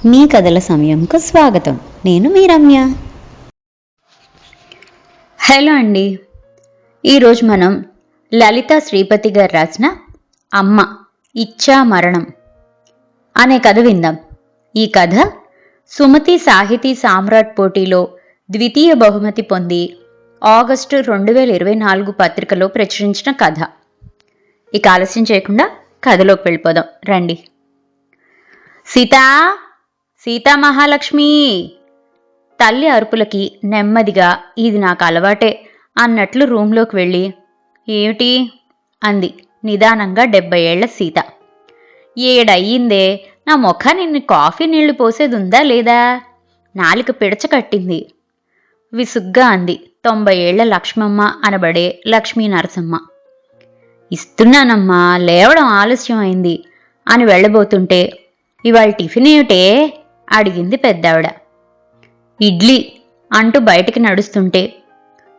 మీ కథల సమయంకు స్వాగతం. నేను మీ రమ్య. హలో అండి. ఈరోజు మనం లలిత శ్రీపతి గారు రాసిన అమ్మ ఇచ్చా మరణం అనే కథ విందాం. ఈ కథ సుమతి సాహితీ సామ్రాట్ పోటీలో ద్వితీయ బహుమతి పొంది ఆగస్టు 2024 పత్రికలో ప్రచురించిన కథ. ఇక ఆలస్యం చేయకుండా కథలోకి వెళ్ళిపోదాం రండి. సీతా మహాలక్ష్మి! తల్లి అరుపులకి నెమ్మదిగా ఇది నాకు అలవాటే అన్నట్లు రూంలోకి వెళ్ళి, ఏమిటి అంది నిదానంగా 70 ఏళ్ల సీత. ఏడయ్యిందే, నా ముఖాన్ని కాఫీ నీళ్లు పోసేదుందా లేదా? నాలిక పిడచకట్టింది. విసుగ్గా అంది 90 ఏళ్ల లక్ష్మమ్మ అనబడే లక్ష్మీ నరసమ్మ. ఇస్తున్నానమ్మా, లేవడం ఆలస్యం అయింది అని వెళ్ళబోతుంటే, ఇవాళ టిఫిన్ ఏమిటే అడిగింది పెద్దావిడ. ఇడ్లీ అంటూ బయటికి నడుస్తుంటే,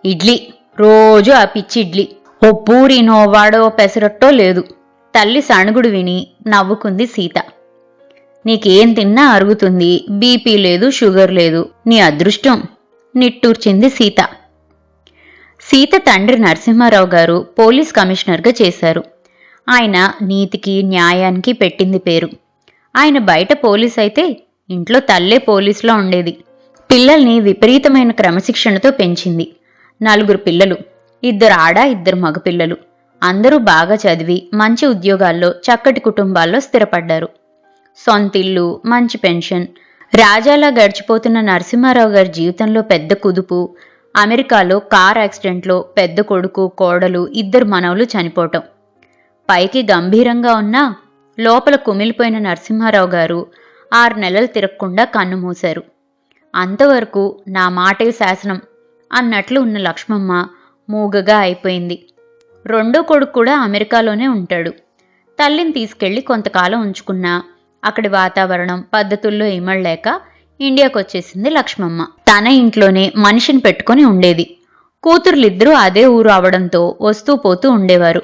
ఇడ్లీ రోజు ఆ పిచ్చి ఇడ్లీ, ఓ పూరినో వాడో పెసరట్టో లేదు. తల్లి సణుగుడు విని నవ్వుకుంది సీత. నీకేం తిన్నా అరుగుతుంది, బీపీ లేదు, షుగర్ లేదు, నీ అదృష్టం నిట్టూర్చింది సీత. సీత తండ్రి నరసింహారావు గారు పోలీస్ కమిషనర్గా చేశారు. ఆయన నీతికి న్యాయానికి పెట్టింది పేరు. ఆయన బయట పోలీస్ అయితే ఇంట్లో తల్లే పోలీసులో ఉండేది. పిల్లల్ని విపరీతమైన క్రమశిక్షణతో పెంచింది. 4 పిల్లలు, 2 ఆడ 2 మగపిల్లలు. అందరూ బాగా చదివి మంచి ఉద్యోగాల్లో చక్కటి కుటుంబాల్లో స్థిరపడ్డారు. సొంతిల్లు, మంచి పెన్షన్. రాజాలా గడిచిపోతున్న నరసింహారావు గారి జీవితంలో పెద్ద కుదుపు అమెరికాలో కార్ యాక్సిడెంట్లో పెద్ద కొడుకు, కోడలు, 2 మనవలు చనిపోవటం. పైకి గంభీరంగా ఉన్నా లోపల కుమిలిపోయిన నరసింహారావు గారు 6 నెలలు తిరగకుండా కన్నుమూశారు. అంతవరకు నా మాటే శాసనం అన్నట్లు ఉన్న లక్ష్మమ్మ మూగగా అయిపోయింది. రెండో కొడుకు కూడా అమెరికాలోనే ఉంటాడు. తల్లిని తీసుకెళ్లి కొంతకాలం ఉంచుకున్నా అక్కడి వాతావరణం, పద్ధతుల్లో ఇమడలేక ఇండియాకొచ్చేసింది లక్ష్మమ్మ. తన ఇంట్లోనే మనిషిని పెట్టుకుని ఉండేది. కూతుర్లిద్దరూ అదే ఊరు అవడంతో వస్తూ పోతూ ఉండేవారు.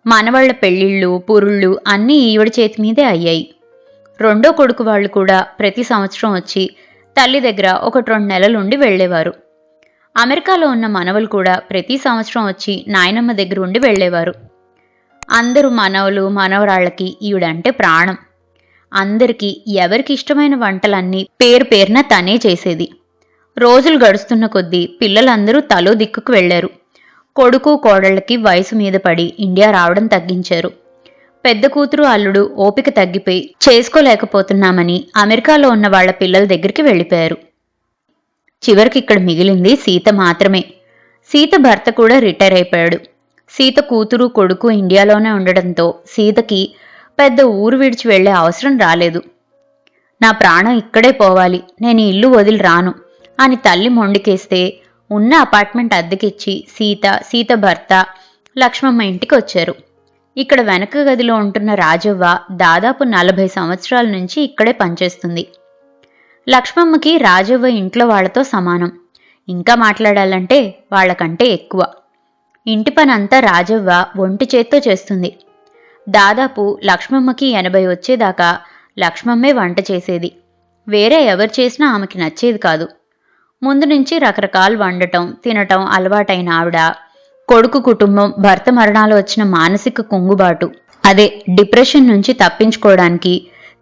మనవాళ్ల పెళ్లిళ్ళు, పురుళ్ళు అన్నీ ఈవిడ చేతి మీదే అయ్యాయి. రెండో కొడుకు వాళ్ళు కూడా ప్రతి సంవత్సరం వచ్చి తల్లి దగ్గర 1-2 నెలలుండి వెళ్లేవారు. అమెరికాలో ఉన్న మనవలు కూడా ప్రతి సంవత్సరం వచ్చి నాయనమ్మ దగ్గర ఉండి వెళ్లేవారు. అందరూ మనవలు, మనవరాళ్లకి ఈవిడంటే ప్రాణం. అందరికీ ఎవరికి ఇష్టమైన వంటలన్నీ పేరు పేరున తనే చేసేది. రోజులు గడుస్తున్న కొద్దీ పిల్లలందరూ తలో దిక్కుకు వెళ్లారు. కొడుకు, కోడళ్లకి వయసు మీద పడి ఇండియా రావడం తగ్గించారు. పెద్ద కూతురు, అల్లుడు ఓపిక తగ్గిపోయి చేసుకోలేకపోతున్నామని అమెరికాలో ఉన్న వాళ్ల పిల్లల దగ్గరికి వెళ్ళిపోయారు. చివరికి ఇక్కడ మిగిలింది సీత మాత్రమే. సీత భర్త కూడా రిటైర్ అయిపోయాడు. సీత కూతురు, కొడుకు ఇండియాలోనే ఉండడంతో సీతకి పెద్ద ఊరు విడిచి వెళ్లే అవసరం రాలేదు. నా ప్రాణం ఇక్కడే పోవాలి, నేను ఇల్లు వదిలి రాను అని తల్లి మొండికేస్తే ఉన్న అపార్ట్మెంట్ అద్దెకిచ్చి సీత భర్త లక్ష్మమ్మ ఇంటికి వచ్చారు. ఇక్కడ వెనక గదిలో ఉంటున్న రాజవ్వ దాదాపు 40 సంవత్సరాల నుంచి ఇక్కడే పనిచేస్తుంది. లక్ష్మమ్మకి రాజవ్వ ఇంట్లో వాళ్లతో సమానం. ఇంకా మాట్లాడాలంటే వాళ్లకంటే ఎక్కువ. ఇంటి పనంతా రాజవ్వ ఒంటి చేత్తో చేస్తుంది. దాదాపు లక్ష్మమ్మకి 80 వచ్చేదాకా లక్ష్మమ్మే వంట చేసేది. వేరే ఎవరు చేసినా ఆమెకి నచ్చేది కాదు. ముందు నుంచి రకరకాలు వండటం, తినటం అలవాటైన ఆవిడ కొడుకు కుటుంబం, భర్త మరణాలు వచ్చిన మానసిక కుంగుబాటు, అదే డిప్రెషన్ నుంచి తప్పించుకోవడానికి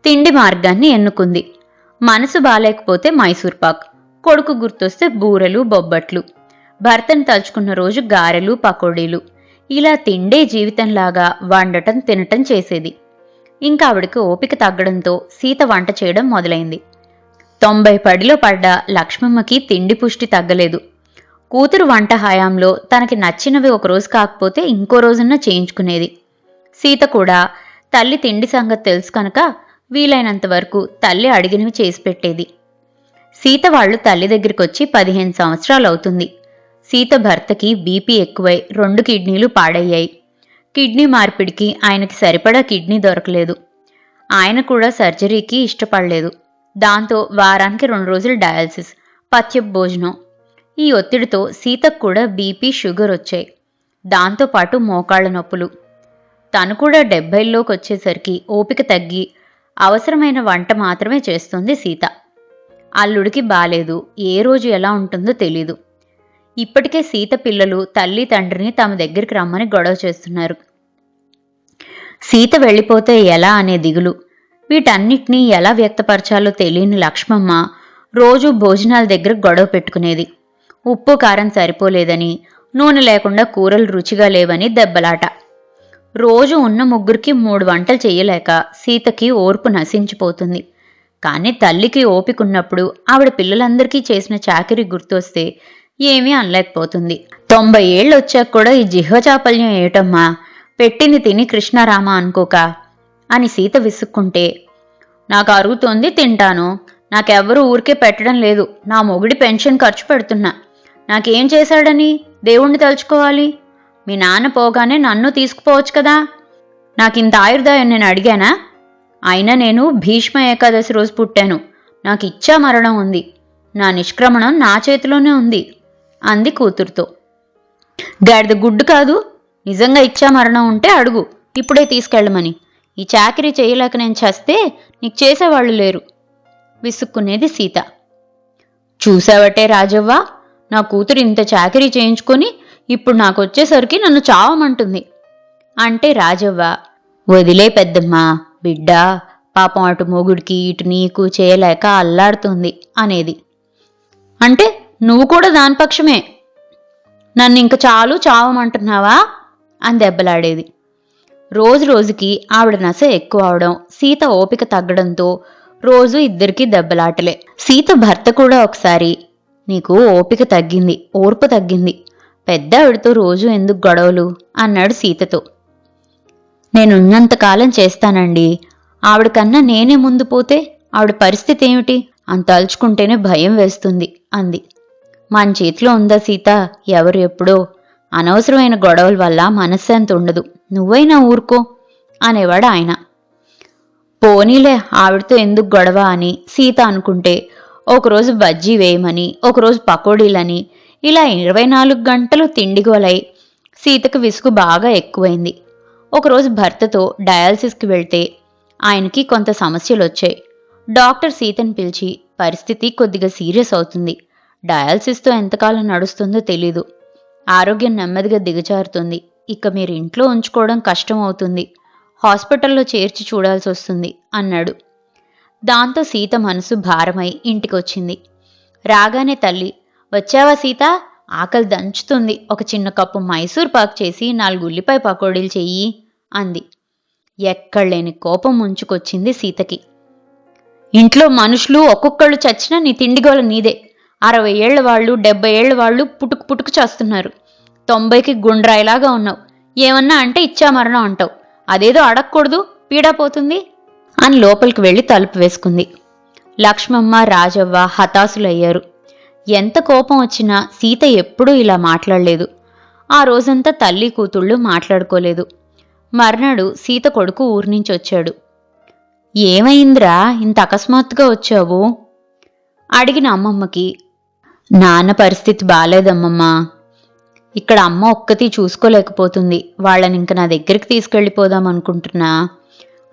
తిండి మార్గాన్ని ఎన్నుకుంది. మనసు బాలేకపోతే మైసూర్పాక్, కొడుకు గుర్తొస్తే బూరెలు, బొబ్బట్లు, భర్తను తలుచుకున్న రోజు గారెలు, పకోడీలు. ఇలా తిండే జీవితంలాగా వండటం, తినటం చేసేది. ఇంకా ఆవిడకి ఓపిక తగ్గడంతో సీత వంట చేయడం మొదలైంది. 90 పడిలో పడ్డ లక్ష్మమ్మకి తిండి పుష్టి తగ్గలేదు. కూతురు వంట హయాంలో తనకి నచ్చినవి ఒకరోజు కాకపోతే ఇంకో రోజున్నా చేయించుకునేది. సీత కూడా తల్లి తిండి సంగతి తెలుసు కనుక వీలైనంత వరకు తల్లి అడిగినవి చేసి పెట్టేది. సీత వాళ్ళు తల్లి దగ్గరికొచ్చి 15 సంవత్సరాలు అవుతుంది. సీత భర్తకి బీపీ ఎక్కువై 2 కిడ్నీలు పాడయ్యాయి. కిడ్నీ మార్పిడికి ఆయనకి సరిపడా కిడ్నీ దొరకలేదు. ఆయన కూడా సర్జరీకి ఇష్టపడలేదు. దాంతో వారానికి 2 రోజులు డయాలసిస్, పథ్యపు భోజనం. ఈ ఒత్తిడితో సీతకు కూడా బీపీ, షుగర్ వచ్చాయి. దాంతోపాటు మోకాళ్ల నొప్పులు. తను కూడా 70లోకి వచ్చేసరికి ఓపిక తగ్గి అవసరమైన వంట మాత్రమే చేస్తుంది సీత. అల్లుడికి బాలేదు, ఏ రోజు ఎలా ఉంటుందో తెలీదు. ఇప్పటికే సీత పిల్లలు తల్లి తండ్రిని తమ దగ్గరికి రమ్మని గొడవ చేస్తున్నారు. సీత వెళ్ళిపోతే ఎలా అనే దిగులు, వీటన్నిటినీ ఎలా వ్యక్తపరచాలో తెలియని లక్ష్మమ్మ రోజూ భోజనాల దగ్గర గొడవ పెట్టుకునేది. ఉప్పు కారం సరిపోలేదని, నూనె లేకుండా కూరలు రుచిగా లేవని దెబ్బలాట. రోజు ఉన్న ముగ్గురికి 3 వంటలు చెయ్యలేక సీతకి ఓర్పు నశించిపోతుంది. కానీ తల్లికి ఓపికున్నప్పుడు ఆవిడ పిల్లలందరికీ చేసిన చాకిరీ గుర్తొస్తే ఏమీ అనలేకపోతుంది. 90 ఏళ్ళు వచ్చాక కూడా ఈ జిహ్వచాపల్యం ఏటమ్మా, పెట్టింది తిని కృష్ణారామ అనుకోక అని సీత విసుక్కుంటే, నాకు అరుగుతోంది, తింటాను, నాకెవ్వరూ ఊరికే పెట్టడం లేదు, నా మొగుడి పెన్షన్ ఖర్చు పెడుతున్నా, నాకేం చేశాడని దేవుణ్ణి తలుచుకోవాలి? మీ నాన్న పోగానే నన్ను తీసుకుపోవచ్చు కదా, నాకింత ఆయుర్దాయం నేను అడిగానా? అయినా నేను భీష్మ ఏకాదశి రోజు పుట్టాను, నాకు ఇచ్చా మరణం ఉంది, నా నిష్క్రమణం నా చేతిలోనే ఉంది అంది కూతురుతో. గాడిద గుడ్డు కాదు, నిజంగా ఇచ్చా మరణం ఉంటే అడుగు, ఇప్పుడే తీసుకెళ్ళమని. ఈ చాకిరీ చేయలేక నేను చస్తే నీకు చేసేవాళ్ళు లేరు విసుక్కునేది సీత. చూసావటే రాజవ్వ, నా కూతురు ఇంత చాకిరీ చేయించుకొని ఇప్పుడు నాకొచ్చేసరికి నన్ను చావమంటుంది అంటే రాజవ్వ, వదిలే పెద్దమ్మా, బిడ్డ పాపం అటు మొగుడికి ఇటు నీకు చేయలేక అల్లాడుతుంది అనేది. అంటే నువ్వు కూడా దాని పక్షమే, నన్ను ఇంక చాలు చావమంటున్నావా అని దెబ్బలాడేది. రోజు రోజుకి ఆవిడ నస ఎక్కువ అవడం, సీత ఓపిక తగ్గడంతో రోజు ఇద్దరికీ దెబ్బలాటలే. సీత భర్త కూడా ఒకసారి, నీకు ఓపిక తగ్గింది, ఓర్పు తగ్గింది, పెద్ద ఆవిడతో రోజు ఎందుకు గొడవలు అన్నాడు సీతతో. నేనున్నంతకాలం చేస్తానండి, ఆవిడకన్నా నేనే ముందు పోతే ఆవిడ పరిస్థితి ఏమిటి అని తలుచుకుంటేనే భయం వేస్తుంది అంది. మన చేతిలో ఉందా సీత, ఎవరు ఎప్పుడో, అనవసరమైన గొడవల వల్ల మనశ్శాంతి ఉండదు, నువ్వైనా ఊరుకో అనేవాడు ఆయన. పోనీలే, ఆవిడతో ఎందుకు గొడవ అని సీత అనుకుంటే ఒకరోజు బజ్జీ వేయమని, ఒకరోజు పకోడీలని, ఇలా 24 గంటలు తిండిగోలై సీతకు విసుగు బాగా ఎక్కువైంది. ఒకరోజు భర్తతో డయాలసిస్కి వెళ్తే ఆయనకి కొంత సమస్యలొచ్చాయి. డాక్టర్ సీతను పిలిచి, పరిస్థితి కొద్దిగా సీరియస్ అవుతుంది, డయాలసిస్తో ఎంతకాలం నడుస్తుందో తెలీదు, ఆరోగ్యం నెమ్మదిగా దిగజారుతుంది, ఇక మీరు ఇంట్లో ఉంచుకోవడం కష్టం అవుతుంది, హాస్పిటల్లో చేర్చి చూడాల్సి వస్తుంది అన్నాడు. దాంతో సీత మనసు భారమై ఇంటికొచ్చింది. రాగానే తల్లి, వచ్చావా సీత, ఆకలి దంచుతుంది, ఒక చిన్న కప్పు మైసూర్ పాక్ చేసి 4 ఉల్లిపాయ పకోడీలు చెయ్యి అంది. ఎక్కడలేని కోపం ముంచుకొచ్చింది సీతకి. ఇంట్లో మనుషులు ఒక్కొక్కళ్ళు చచ్చినా నీ తిండిగోల నీదే, 60 ఏళ్ల వాళ్ళు 70 ఏళ్ల వాళ్ళు పుట్టుకు పుట్టుకు చేస్తున్నారు, 90కి గుండ్రాయిలాగా ఉన్నావు, ఏమన్నా అంటే ఇచ్చా మరణం అంటావు, అదేదో అడగకూడదు, పీడాపోతుంది అని లోపలికి వెళ్లి తలుపు వేసుకుంది. లక్ష్మమ్మ రాజవ్వ హతాశులయ్యారు. ఎంత కోపం వచ్చినా సీత ఎప్పుడూ ఇలా మాట్లాడలేదు. ఆ రోజంతా తల్లి కూతుళ్ళు మాట్లాడుకోలేదు. మర్నాడు సీత కొడుకు ఊరినుంచి వచ్చాడు. ఏమైందిరా, ఇంత అకస్మాత్తుగా వచ్చావు అడిగిన అమ్మమ్మకి, నాన్న పరిస్థితి బాలేదమ్మమ్మా, ఇక్కడ అమ్మ ఒక్కతి చూసుకోలేకపోతుంది, వాళ్ళని ఇంక నా దగ్గరికి తీసుకెళ్ళిపోదాం అనుకుంటున్నా,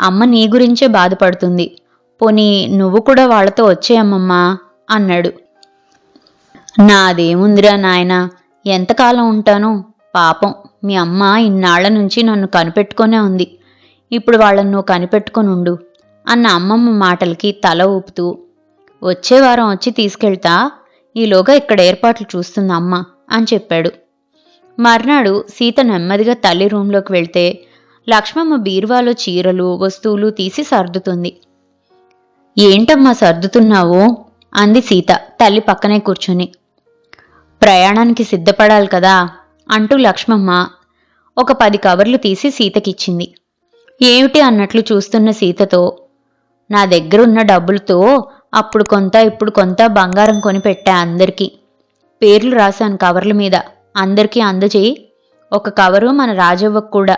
అమ్మ నీ గురించే బాధపడుతుంది, పోనీ నువ్వు కూడా వాళ్ళతో వచ్చేయమ్మమ్మా అన్నాడు. నాదేముందిరా నాయనా, ఎంతకాలం ఉంటాను, పాపం మీ అమ్మ ఇన్నాళ్ల నుంచి నన్ను కనిపెట్టుకునే ఉంది, ఇప్పుడు వాళ్ళను నువ్వు కనిపెట్టుకొని ఉండు అన్న అమ్మమ్మ మాటలకి తల ఊపుతూ, వచ్చే వారం వచ్చి తీసుకెళ్తా, ఈలోగా ఇక్కడ ఏర్పాట్లు చూస్తుంది అమ్మ అని చెప్పాడు. మర్నాడు సీత నెమ్మదిగా తల్లి రూంలోకి వెళ్తే లక్ష్మమ్మ బీరువాలో చీరలు వస్తువులు తీసి సర్దుతుంది. ఏంటమ్మా సర్దుతున్నావు అంది సీత తల్లి పక్కనే కూర్చుని. ప్రయాణానికి సిద్ధపడాలి కదా అంటూ లక్ష్మమ్మ ఒక 10 కవర్లు తీసి సీతకిచ్చింది. ఏమిటి అన్నట్లు చూస్తున్న సీతతో, నా దగ్గరున్న డబ్బులతో అప్పుడు కొంత ఇప్పుడు కొంత బంగారం కొనిపెట్టా, అందరికీ పేర్లు రాశాను కవర్ల మీద, అందరికీ అందజేయి, ఒక కవరు మన రాజవ్వకు కూడా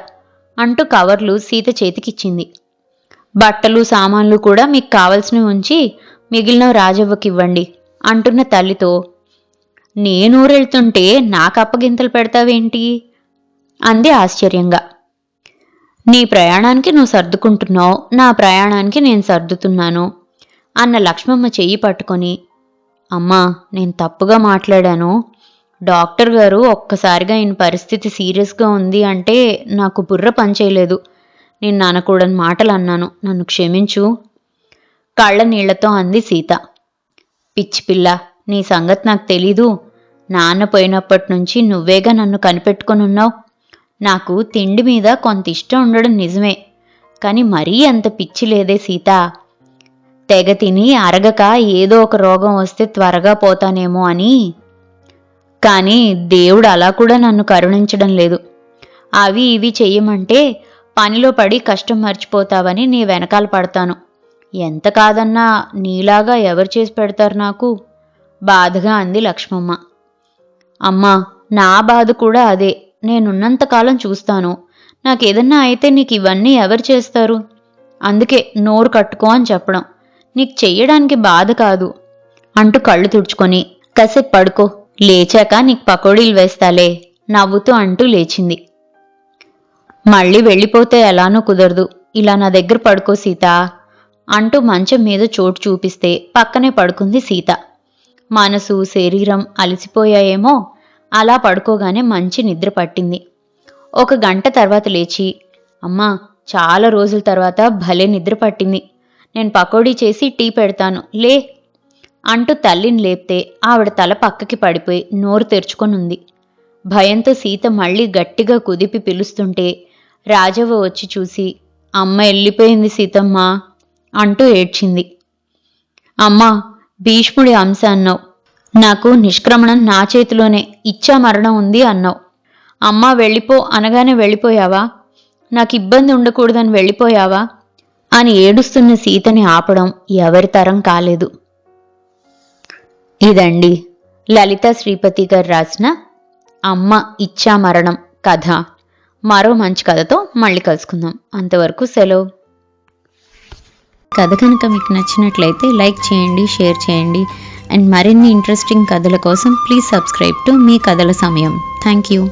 అంటూ కవర్లు సీత చేతికిచ్చింది. బట్టలు సామాన్లు కూడా మీకు కావలసినవి ఉంచి మిగిలిన రాజవ్వకివ్వండి అంటున్న తల్లితో, నేనూరెళ్తుంటే నాకు అప్పగింతలు పెడతావేంటి అంది ఆశ్చర్యంగా. నీ ప్రయాణానికి నువ్వు సర్దుకుంటున్నావు, నా ప్రయాణానికి నేను సర్దుతున్నాను అన్న లక్ష్మమ్మ చెయ్యి పట్టుకొని, అమ్మా నేను తప్పుగా మాట్లాడాను. డాక్టర్ గారు ఒక్కసారిగా ఈయన పరిస్థితి సీరియస్గా ఉంది అంటే నాకు బుర్ర పనిచేయలేదు. నేను అనకూడని మాటలు అన్నాను, నన్ను క్షమించు కళ్ళ నీళ్లతో అంది సీత. పిచ్చి పిల్ల, నీ సంగతి నాకు తెలీదు. నాన్న పోయినప్పటి నుంచి నువ్వేగా నన్ను కనిపెట్టుకొని ఉన్నావు. నాకు తిండి మీద కొంత ఇష్టం ఉండడం నిజమే, కానీ మరీ అంత పిచ్చి లేదే సీత. తెగ తిని అరగక ఏదో ఒక రోగం వస్తే త్వరగా పోతానేమో అని. కానీ దేవుడు అలా కూడా నన్ను కరుణించడం లేదు. అవి ఇవి చెయ్యమంటే పనిలో పడి కష్టం మర్చిపోతావని నీ వెనకాల పడతాను. ఎంత కాదన్నా నీలాగా ఎవరు చేసి పెడతారు నాకు? బాధగా అంది లక్ష్మమ్మ. అమ్మా నా బాధ కూడా అదే. నేనున్నంతకాలం చూస్తాను. నాకేదన్నా అయితే నీకు ఇవన్నీ ఎవరు చేస్తారు? అందుకే నోరు కట్టుకో అని చెప్పడం. నీకు చెయ్యడానికి బాధ కాదు అంటూ కళ్ళు తుడుచుకొని, కాసేపు పడుకో, లేచాక నీకు పకోడీలు వేస్తాలే నవ్వుతూ అంటూ లేచింది. మళ్ళీ వెళ్ళిపోతే ఎలానో కుదరదు, ఇలా నా దగ్గర పడుకో సీత అంటూ మంచం మీద చోటు చూపిస్తే పక్కనే పడుకుంది సీత. మనసు శరీరం అలసిపోయాయేమో, అలా పడుకోగానే మంచి నిద్ర పట్టింది. 1 గంట తర్వాత లేచి, అమ్మా చాలా రోజుల తర్వాత భలే నిద్ర పట్టింది, నేను పకోడీ చేసి టీ పెడతాను లే అంటూ తల్లిని లేపితే ఆవిడ తల పక్కకి పడిపోయి నోరు తెరుచుకొనుంది. భయంతో సీత మళ్ళీ గట్టిగా కుదిపి పిలుస్తుంటే రాజవ్వ వచ్చి చూసి, అమ్మ వెళ్ళిపోయింది సీతమ్మ అంటూ ఏడ్చింది. అమ్మా భీష్ముడి అంశ అన్నావు, నాకు నిష్క్రమణం నా చేతిలోనే, ఇచ్చా మరణం ఉంది అన్నావు. అమ్మా వెళ్ళిపో అనగానే వెళ్ళిపోయావా? నాకు ఇబ్బంది ఉండకూడదని వెళ్ళిపోయావా అని ఏడుస్తున్న సీతని ఆపడం ఎవరి తరం కాలేదు. ఇదండి లలితా శ్రీపతి గారు రాసిన అమ్మ ఇచ్చా మరణం కథ. మరో మంచి కథతో మళ్ళీ కలుసుకుందాం. అంతవరకు సెలవు. కథ కనుక మీకు నచ్చినట్లయితే లైక్ చేయండి, షేర్ చేయండి. అండ్ మరిన్ని ఇంట్రెస్టింగ్ కథల కోసం ప్లీజ్ సబ్స్క్రైబ్ టు మీ కథల సమయం. Thank you.